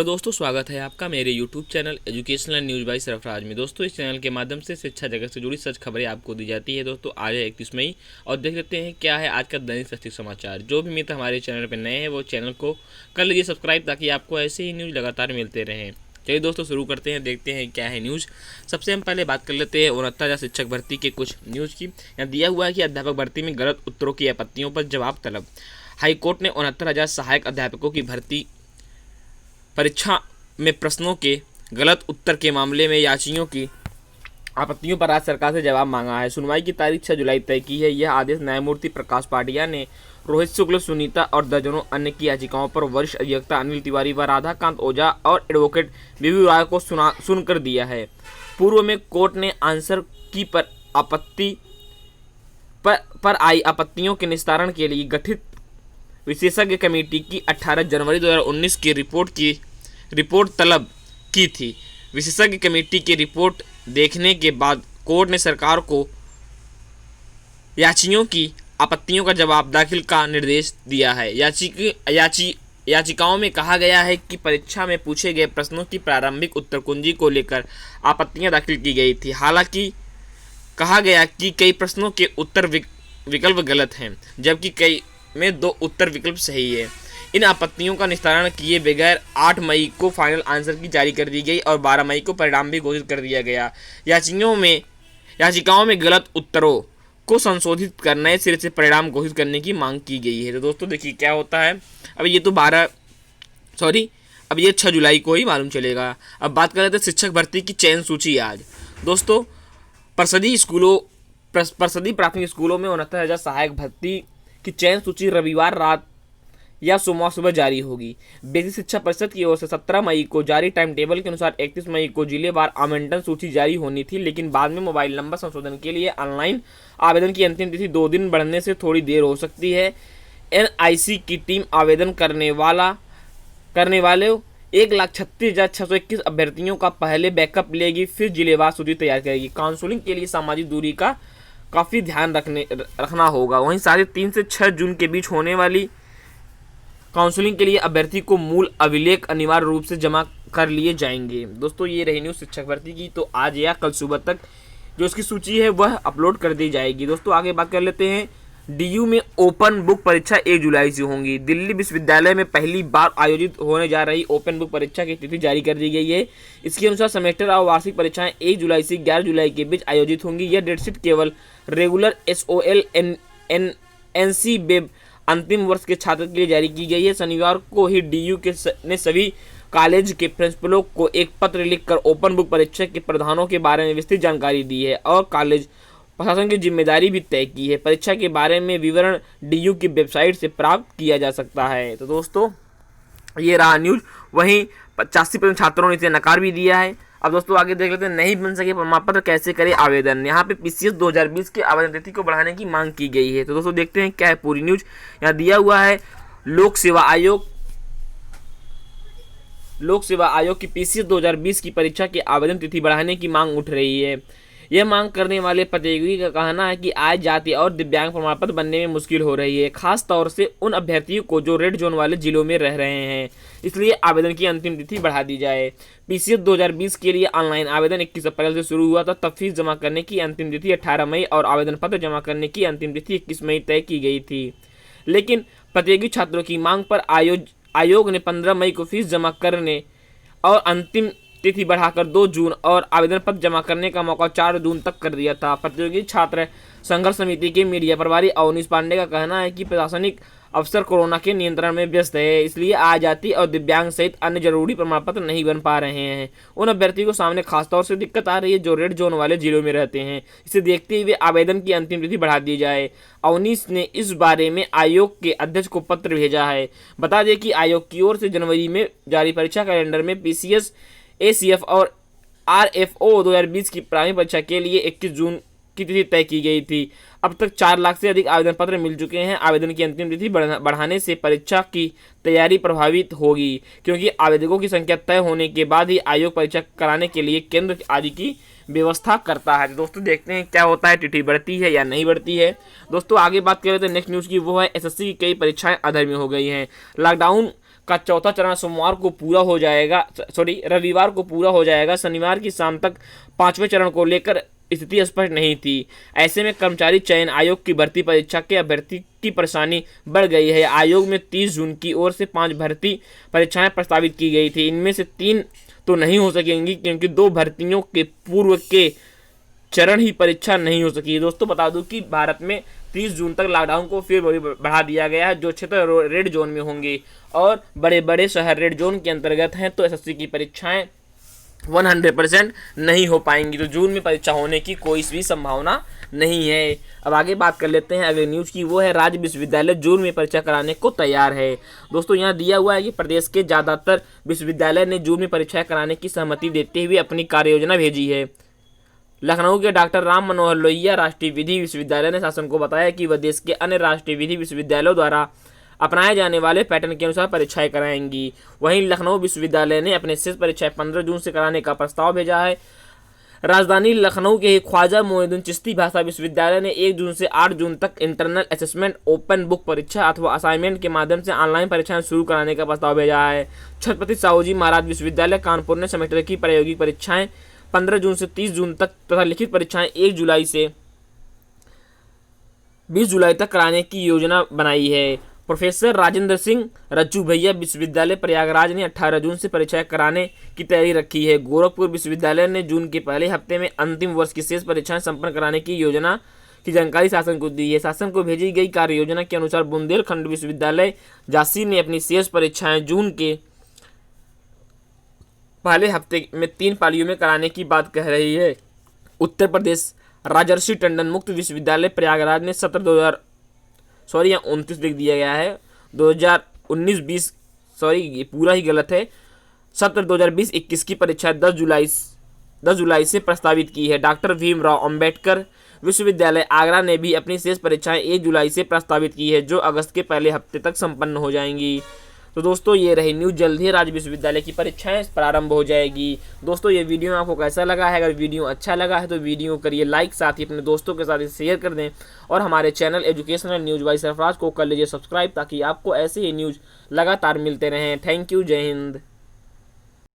दोस्तों, स्वागत है आपका मेरे YouTube channel educational news by Sarfaraz में। दोस्तों, इस चैनल के माध्यम से शिक्षा जगत से जुड़ी सच खबरें आपको दी जाती है। दोस्तों, आज है 31 मई और देख लेते हैं क्या है आज का दैनिक सस्ती समाचार। जो भी मित्र हमारे चैनल पर नए हैं वो चैनल को कर लीजिए सब्सक्राइब, ताकि आपको ऐसे ही न्यूज़ लगातार मिलते रहें। चलिए दोस्तों, शुरू करते हैं, देखते हैं क्या है न्यूज़। सबसे हम पहले बात कर लेते हैं 69,000 शिक्षक भर्ती के कुछ न्यूज़ की। यहाँ दिया हुआ है कि अध्यापक भर्ती में गलत उत्तरों की आपत्तियों पर जवाब तलब। हाईकोर्ट ने 69,000 सहायक अध्यापकों की भर्ती परीक्षा में प्रश्नों के गलत उत्तर के मामले में याचियों की आपत्तियों पर राज्य सरकार से जवाब मांगा है। सुनवाई की तारीख 6 जुलाई तय की है। यह आदेश न्यायमूर्ति प्रकाश पाटिया ने रोहित शुक्ल, सुनीता और दर्जनों अन्य की याचिकाओं पर वरिष्ठ अधिवक्ता अनिल तिवारी व राधाकांत ओझा और एडवोकेट बीबी राय को सुनकर दिया है। पूर्व में कोर्ट ने आंसर की पर आपत्ति पर आई आपत्तियों के निस्तारण के लिए गठित विशेषज्ञ कमेटी की 18 जनवरी 2019 की रिपोर्ट तलब की थी। विशेषज्ञ कमेटी की रिपोर्ट देखने के बाद कोर्ट ने सरकार को याचियों की आपत्तियों का जवाब दाखिल का निर्देश दिया है। याचिकाओं में कहा गया है कि परीक्षा में पूछे गए प्रश्नों की प्रारंभिक उत्तर कुंजी को लेकर आपत्तियां दाखिल की गई थी। हालांकि कहा गया कि कई प्रश्नों के उत्तर विकल्प गलत हैं, जबकि कई में 2 उत्तर विकल्प सही है। इन आपत्तियों का निस्तारण किए बगैर 8 मई को फाइनल आंसर की जारी कर दी गई और 12 मई को परिणाम भी घोषित कर दिया गया। याचिकाओं में गलत उत्तरों को संशोधित कर नए सिरे से परिणाम घोषित करने की मांग की गई है। तो दोस्तों देखिए क्या होता है। अब ये 6 जुलाई को ही मालूम चलेगा। अब बात कर लेते हैं शिक्षक भर्ती की चयन सूची। आज दोस्तों परिषदीय प्राथमिक स्कूलों में 69,000 सहायक भर्ती की चयन सूची रविवार रात या सोमवार सुबह जारी होगी। बेसिक शिक्षा परिषद की ओर से 17 मई को जारी टाइम टेबल के अनुसार 31 मई को जिलेवार आवंटन सूची जारी होनी थी, लेकिन बाद में मोबाइल नंबर संशोधन के लिए ऑनलाइन आवेदन की अंतिम तिथि 2 दिन बढ़ने से थोड़ी देर हो सकती है। एनआईसी की टीम आवेदन करने वाले 1,36,621 अभ्यर्थियों का पहले बैकअप लेगी, फिर जिलेवार सूची तैयार करेगी। काउंसलिंग के लिए सामाजिक दूरी का काफ़ी ध्यान रखना होगा। वहीं 3 से 6 जून के बीच होने वाली काउंसलिंग के लिए अभ्यर्थी को मूल अभिलेख अनिवार्य रूप से जमा कर लिए जाएंगे। दोस्तों, ये रही न्यूज़ शिक्षक भर्ती की। तो आज या कल सुबह तक जो उसकी सूची है वह अपलोड कर दी जाएगी। दोस्तों, आगे बात कर लेते हैं। डीयू में ओपन बुक परीक्षा 1 जुलाई से होंगी। दिल्ली विश्वविद्यालय में पहली बार आयोजित होने जा रही ओपन बुक परीक्षा की तिथि जारी कर दी गई है। इसके अनुसार सेमेस्टर और वार्षिक परीक्षाएं 1 जुलाई से 11 जुलाई के बीच आयोजित होंगी। यह डेटशीट केवल रेगुलर SOL NC वेब अंतिम वर्ष के छात्र के लिए जारी की गई है। शनिवार को ही डीयू ने सभी कॉलेज के प्रिंसिपलों को एक पत्र लिखकर ओपन बुक परीक्षा के प्रावधानों के बारे में विस्तृत जानकारी दी है और कॉलेज प्रशासन की जिम्मेदारी भी तय की है। परीक्षा के बारे में विवरण डीयू की वेबसाइट से प्राप्त किया जा सकता है। तो दोस्तों, ये रहा न्यूज। वहीं 85% छात्रों ने इसे नकार भी दिया है। अब दोस्तों आगे देख लेते हैं। नहीं बन सके प्रमाण पत्र कैसे करें आवेदन। यहाँ पे PCS 2020 के आवेदन तिथि को बढ़ाने की मांग की गई है। तो दोस्तों देखते हैं क्या है पूरी न्यूज। यहाँ दिया हुआ है लोक सेवा आयोग की PCS 2020 की परीक्षा के आवेदन तिथि बढ़ाने की मांग उठ रही है। यह मांग करने वाले प्रतियोगी का कहना है कि आय, जाति और दिव्यांग प्रमाण पत्र बनने में मुश्किल हो रही है, खास तौर से उन अभ्यर्थियों को जो रेड जोन वाले जिलों में रह रहे हैं। इसलिए आवेदन की अंतिम तिथि बढ़ा दी जाए। PCS 2020 के लिए ऑनलाइन आवेदन 21 अप्रैल से शुरू हुआ था। तब फीस जमा करने की अंतिम तिथि 18 मई और आवेदन पत्र जमा करने की अंतिम तिथि 21 मई तय की गई थी, लेकिन प्रतियोगी छात्रों की मांग पर आयोग ने 15 मई को फीस जमा करने और अंतिम तिथि बढ़ाकर 2 जून और आवेदन पत्र जमा करने का मौका 4 जून तक कर दिया था। प्रतियोगी छात्र संघर्ष समिति के मीडिया प्रभारी अवनीश पांडे का कहना है कि प्रशासनिक अफसर कोरोना के नियंत्रण में व्यस्त है, इसलिए आय, जाति और दिव्यांग सहित अन्य जरूरी प्रमाण पत्र नहीं बन पा रहे हैं। उन अभ्यर्थियों को सामने खासतौर से दिक्कत आ रही है जो रेड जोन वाले जिलों में रहते हैं। इसे देखते हुए आवेदन की अंतिम तिथि बढ़ा दी जाए। अवनीश ने इस बारे में आयोग के अध्यक्ष को पत्र भेजा है। बता दें कि आयोग की ओर से जनवरी में जारी परीक्षा कैलेंडर में PCS ACF और RFO 2020 की प्रारंभिक परीक्षा के लिए 21 जून की तिथि तय की गई थी। अब तक 4 लाख से अधिक आवेदन पत्र मिल चुके हैं। आवेदन की अंतिम तिथि बढ़ाने से परीक्षा की तैयारी प्रभावित होगी, क्योंकि आवेदकों की संख्या तय होने के बाद ही आयोग परीक्षा कराने के लिए केंद्र आदि की व्यवस्था करता है। दोस्तों देखते हैं क्या होता है, तिथि बढ़ती है या नहीं बढ़ती है। दोस्तों आगे बात करें तो नेक्स्ट न्यूज़ की वो है SSC की कई परीक्षाएं अधर में हो गई हैं। लॉकडाउन का चौथा चरण सोमवार को पूरा हो जाएगा, रविवार को पूरा हो जाएगा। शनिवार की शाम तक पांचवें चरण को लेकर स्थिति स्पष्ट नहीं थी। ऐसे में कर्मचारी चयन आयोग की भर्ती परीक्षा के अभ्यर्थी की परेशानी बढ़ गई है। आयोग में 30 जून की ओर से 5 भर्ती परीक्षाएं प्रस्तावित की गई थी। इनमें से 3 तो नहीं हो सकेंगी क्योंकि 2 भर्तियों के पूर्व के चरण ही परीक्षा नहीं हो सकी। दोस्तों बता दूं कि भारत में 30 जून तक लॉकडाउन को फिर बढ़ा दिया गया है। जो क्षेत्र रेड जोन में होंगे और बड़े बड़े शहर रेड जोन के अंतर्गत हैं तो एसएससी की परीक्षाएं 100% नहीं हो पाएंगी। तो जून में परीक्षा होने की कोई भी संभावना नहीं है। अब आगे बात कर लेते हैं अगले न्यूज़ की, वो है राज्य विश्वविद्यालय जून में परीक्षा कराने को तैयार है। दोस्तों यहाँ दिया हुआ है कि प्रदेश के ज़्यादातर विश्वविद्यालय ने जून में परीक्षा कराने की सहमति देते हुए अपनी कार्य योजना भेजी है। लखनऊ के डॉक्टर राम मनोहर लोहिया राष्ट्रीय विधि विश्वविद्यालय ने शासन को बताया कि वह देश के अन्य राष्ट्रीय विधि विश्वविद्यालयों द्वारा अपनाए जाने वाले पैटर्न के अनुसार परीक्षाएं कराएंगी। वहीं लखनऊ विश्वविद्यालय ने अपने शेष परीक्षाएं 15 जून से कराने का प्रस्ताव भेजा है। राजधानी लखनऊ के ख्वाजा मोइनुद्दीन चिश्ती भाषा विश्वविद्यालय ने 1 जून से 8 जून तक इंटरनल असेसमेंट, ओपन बुक परीक्षा अथवा असाइनमेंट के माध्यम से ऑनलाइन परीक्षाएं शुरू कराने का प्रस्ताव भेजा है। छत्रपति साहूजी महाराज विश्वविद्यालय कानपुर ने सेमेस्टर की प्रायोगिक परीक्षाएं 15 जून से 30 जून तक तथा लिखित परीक्षाएं 1 जुलाई से 20 जुलाई तक कराने की योजना बनाई है। प्रोफेसर राजेंद्र सिंह रज्जू भैया विश्वविद्यालय प्रयागराज ने 18 जून से परीक्षाएं कराने की तैयारी रखी है। गोरखपुर विश्वविद्यालय ने जून के पहले हफ्ते में अंतिम वर्ष की शेष परीक्षाएं संपन्न कराने की योजना की जानकारी शासन को दी है। शासन को भेजी गई कार्य योजना के अनुसार बुंदेलखंड विश्वविद्यालय झांसी ने अपनी शेष परीक्षाएं जून के पहले हफ्ते में 3 पालियों में कराने की बात कह रही है। उत्तर प्रदेश राजर्षि टंडन मुक्त विश्वविद्यालय प्रयागराज ने यहाँ 29 लिख दिया गया है, 2019-20 ये पूरा ही गलत है। सत्र 2020-21 की परीक्षा 10 जुलाई से प्रस्तावित की है। डॉक्टर भीमराव अंबेडकर विश्वविद्यालय आगरा ने भी अपनी शेष परीक्षाएं 1 जुलाई से प्रस्तावित की है, जो अगस्त के पहले हफ्ते तक संपन्न हो जाएंगी। तो दोस्तों ये रही न्यूज़, जल्द ही राज्य विश्वविद्यालय की परीक्षाएं प्रारंभ हो जाएगी। दोस्तों ये वीडियो आपको कैसा लगा है? अगर वीडियो अच्छा लगा है तो वीडियो करिए लाइक, साथ ही अपने दोस्तों के साथ शेयर कर दें और हमारे channel educational news bye Sarfaraz को कर लीजिए सब्सक्राइब, ताकि आपको ऐसे ही न्यूज़ लगातार मिलते रहें। थैंक यू, जय हिंद।